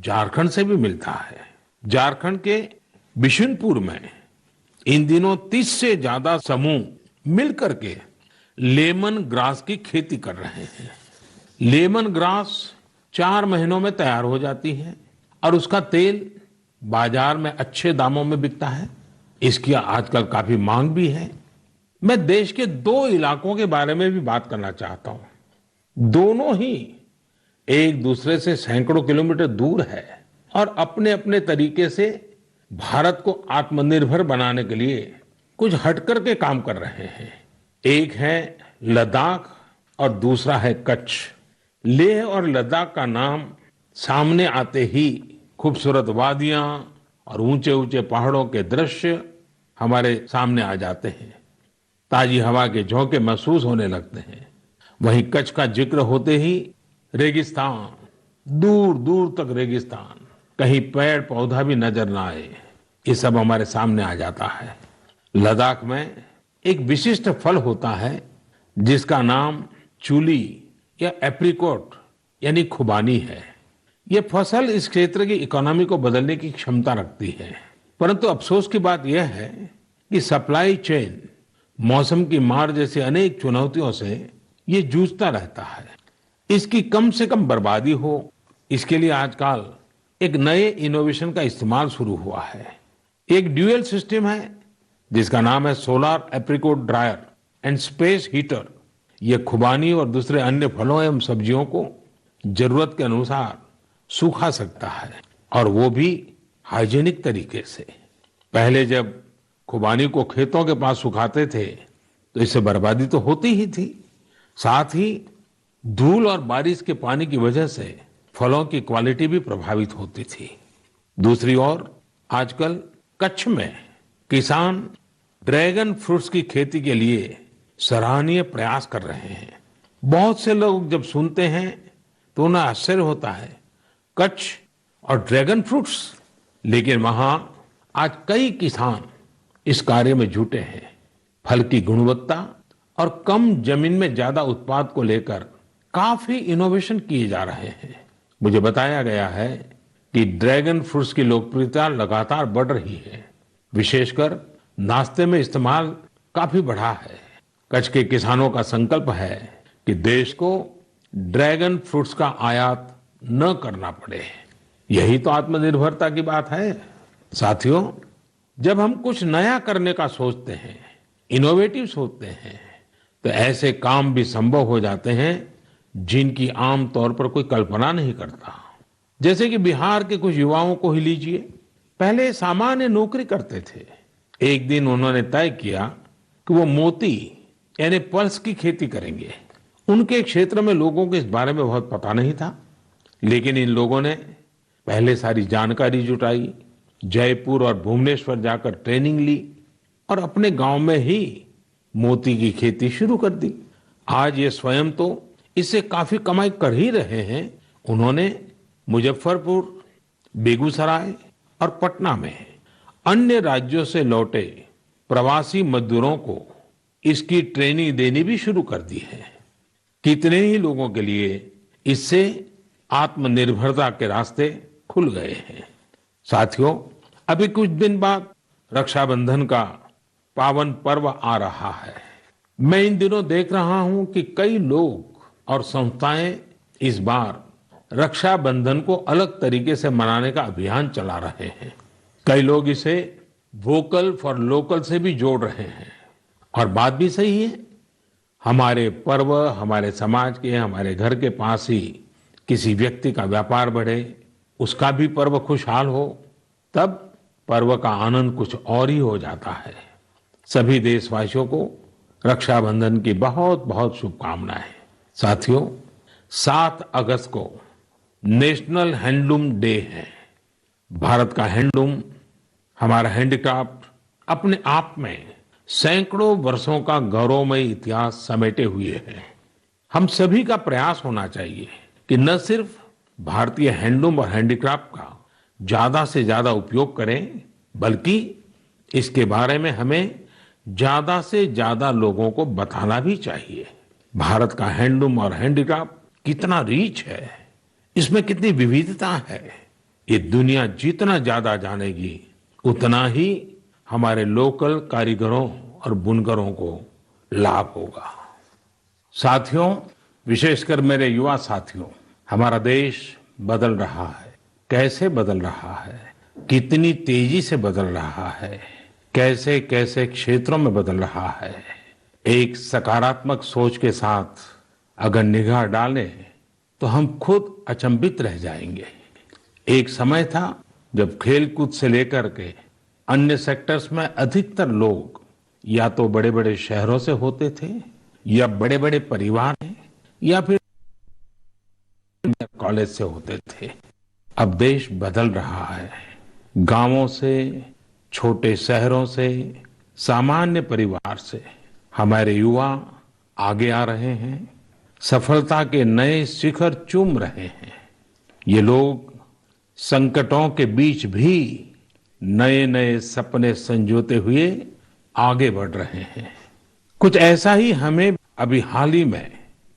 झारखंड से भी मिलता है। झारखंड के बिशुनपुर में इन दिनों 30 से ज्यादा समूह मिलकर के लेमन ग्रास की खेती कर रहे हैं। लेमन ग्रास 4 महीनों में तैयार हो जाती है और उसका तेल बाजार में अच्छे दामों में बिकता है। इसकी आजकल काफी मांग भी है। मैं देश के 2 इलाकों के बारे में भी बात करना चाहता हूं। दोनों ही एक दूसरे से सैकड़ों किलोमीटर दूर है और अपने अपने तरीके से भारत को आत्मनिर्भर बनाने के लिए कुछ हटकर के काम कर रहे हैं। एक है लद्दाख और दूसरा है कच्छ। लेह और लद्दाख का नाम सामने आते ही खूबसूरत वादियां और ऊंचे ऊंचे पहाड़ों के दृश्य हमारे सामने आ जाते हैं। ताजी हवा के झोंके महसूस होने लगते हैं। वहीं कच्छ का जिक्र होते ही रेगिस्तान, दूर दूर तक रेगिस्तान, कहीं पेड़ पौधा भी नजर ना आए, ये सब हमारे सामने आ जाता है। लद्दाख में एक विशिष्ट फल होता है जिसका नाम चूली या एप्रिकॉट यानी खुबानी है। ये फसल इस क्षेत्र की इकोनॉमी को बदलने की क्षमता रखती है, परंतु अफसोस की बात यह है कि सप्लाई चेन, मौसम की मार जैसी अनेक चुनौतियों से ये जूझता रहता है। इसकी कम से कम बर्बादी हो, इसके लिए आजकल एक नए इनोवेशन का इस्तेमाल शुरू हुआ है। एक ड्यूअल सिस्टम है जिसका नाम है solar apricot dryer and space heater. ये खुबानी और दूसरे अन्य फलों एवं सब्जियों को जरूरत के अनुसार सूखा सकता है, और वो भी हाइजीनिक तरीके से। पहले जब खुबानी को खेतों के पास सुखाते थे तो इससे बर्बादी तो होती ही थी, साथ ही धूल और बारिश के पानी की वजह से फलों की क्वालिटी भी प्रभावित होती थी। दूसरी ओर आजकल कच्छ में किसान ड्रैगन फ्रूट्स की खेती के लिए सराहनीय प्रयास कर रहे हैं। बहुत से लोग जब सुनते हैं तो उन्हें आश्चर्य होता है, कच्छ और ड्रैगन फ्रूट्स, लेकिन वहां आज कई किसान इस कार्य में जुटे हैं। फल की गुणवत्ता और कम जमीन में ज्यादा उत्पाद को लेकर काफी इनोवेशन किए जा रहे हैं। मुझे बताया गया है कि ड्रैगन फ्रूट्स की लोकप्रियता लगातार बढ़ रही है, विशेषकर नाश्ते में इस्तेमाल काफी बढ़ा है। कच्छ के किसानों का संकल्प है कि देश को ड्रैगन फ्रूट्स का आयात न करना पड़े। यही तो आत्मनिर्भरता की बात है। साथियों, जब हम कुछ नया करने का सोचते हैं, इनोवेटिव सोचते हैं, तो ऐसे काम भी संभव हो जाते हैं जिनकी आम तौर पर कोई कल्पना नहीं करता। जैसे कि बिहार के कुछ युवाओं को ही लीजिए। पहले सामान्य नौकरी करते थे। एक दिन उन्होंने तय किया कि वो मोती यानी पर्ल्स की खेती करेंगे। उनके क्षेत्र में लोगों को इस बारे में बहुत पता नहीं था, लेकिन इन लोगों ने पहले सारी जानकारी जुटाई, जयपुर और भुवनेश्वर जाकर ट्रेनिंग ली और अपने गांव में ही मोती की खेती शुरू कर दी। आज ये स्वयं तो इससे काफी कमाई कर ही रहे हैं। उन्होंने मुजफ्फरपुर, बेगूसराय और पटना में अन्य राज्यों से लौटे प्रवासी मजदूरों को इसकी ट्रेनिंग देनी भी शुरू कर दी है। कितने ही लोगों के लिए इससे आत्मनिर्भरता के रास्ते खुल गए हैं। साथियों, अभी कुछ दिन बाद रक्षाबंधन का पावन पर्व आ रहा है। मैं इन दिनों देख रहा हूं कि कई लोग और संस्थाएं इस बार रक्षाबंधन को अलग तरीके से मनाने का अभियान चला रहे हैं। कई लोग इसे वोकल फॉर लोकल से भी जोड़ रहे हैं, और बात भी सही है। हमारे पर्व हमारे समाज के, हमारे घर के पास ही किसी व्यक्ति का व्यापार बढ़े, उसका भी पर्व खुशहाल हो, तब पर्व का आनंद कुछ और ही हो जाता है। सभी देशवासियों को रक्षाबंधन की बहुत बहुत शुभकामनाएं। साथियों, 7 अगस्त को नेशनल हैंडलूम डे है। भारत का हैंडलूम, हमारा हैंडीक्राफ्ट अपने आप में सैकड़ों वर्षों का गौरवमय इतिहास समेटे हुए है। हम सभी का प्रयास होना चाहिए कि न सिर्फ भारतीय हैंडलूम और हैंडीक्राफ्ट का ज्यादा से ज्यादा उपयोग करें, बल्कि इसके बारे में हमें ज्यादा से ज्यादा लोगों को बताना भी चाहिए। भारत का हैंडलूम और हैंडीक्राफ्ट कितना रिच है, इसमें कितनी विविधता है, ये दुनिया जितना ज्यादा जानेगी उतना ही हमारे लोकल कारीगरों और बुनकरों को लाभ होगा। साथियों, विशेषकर मेरे युवा साथियों, हमारा देश बदल रहा है। कैसे बदल रहा है, कितनी तेजी से बदल रहा है, कैसे कैसे क्षेत्रों में बदल रहा है। एक सकारात्मक सोच के साथ अगर निगाह डालें तो हम खुद अचंभित रह जाएंगे। एक समय था जब खेलकूद से लेकर के अन्य सेक्टर्स में अधिकतर लोग या तो बड़े बड़े शहरों से होते थे या बड़े बड़े परिवार या फिर कॉलेज से होते थे। अब देश बदल रहा है। गांवों से, छोटे शहरों से, सामान्य परिवार से हमारे युवा आगे आ रहे हैं, सफलता के नए शिखर चूम रहे हैं। ये लोग संकटों के बीच भी नए नए सपने संजोते हुए आगे बढ़ रहे हैं। कुछ ऐसा ही हमें अभी हाल ही में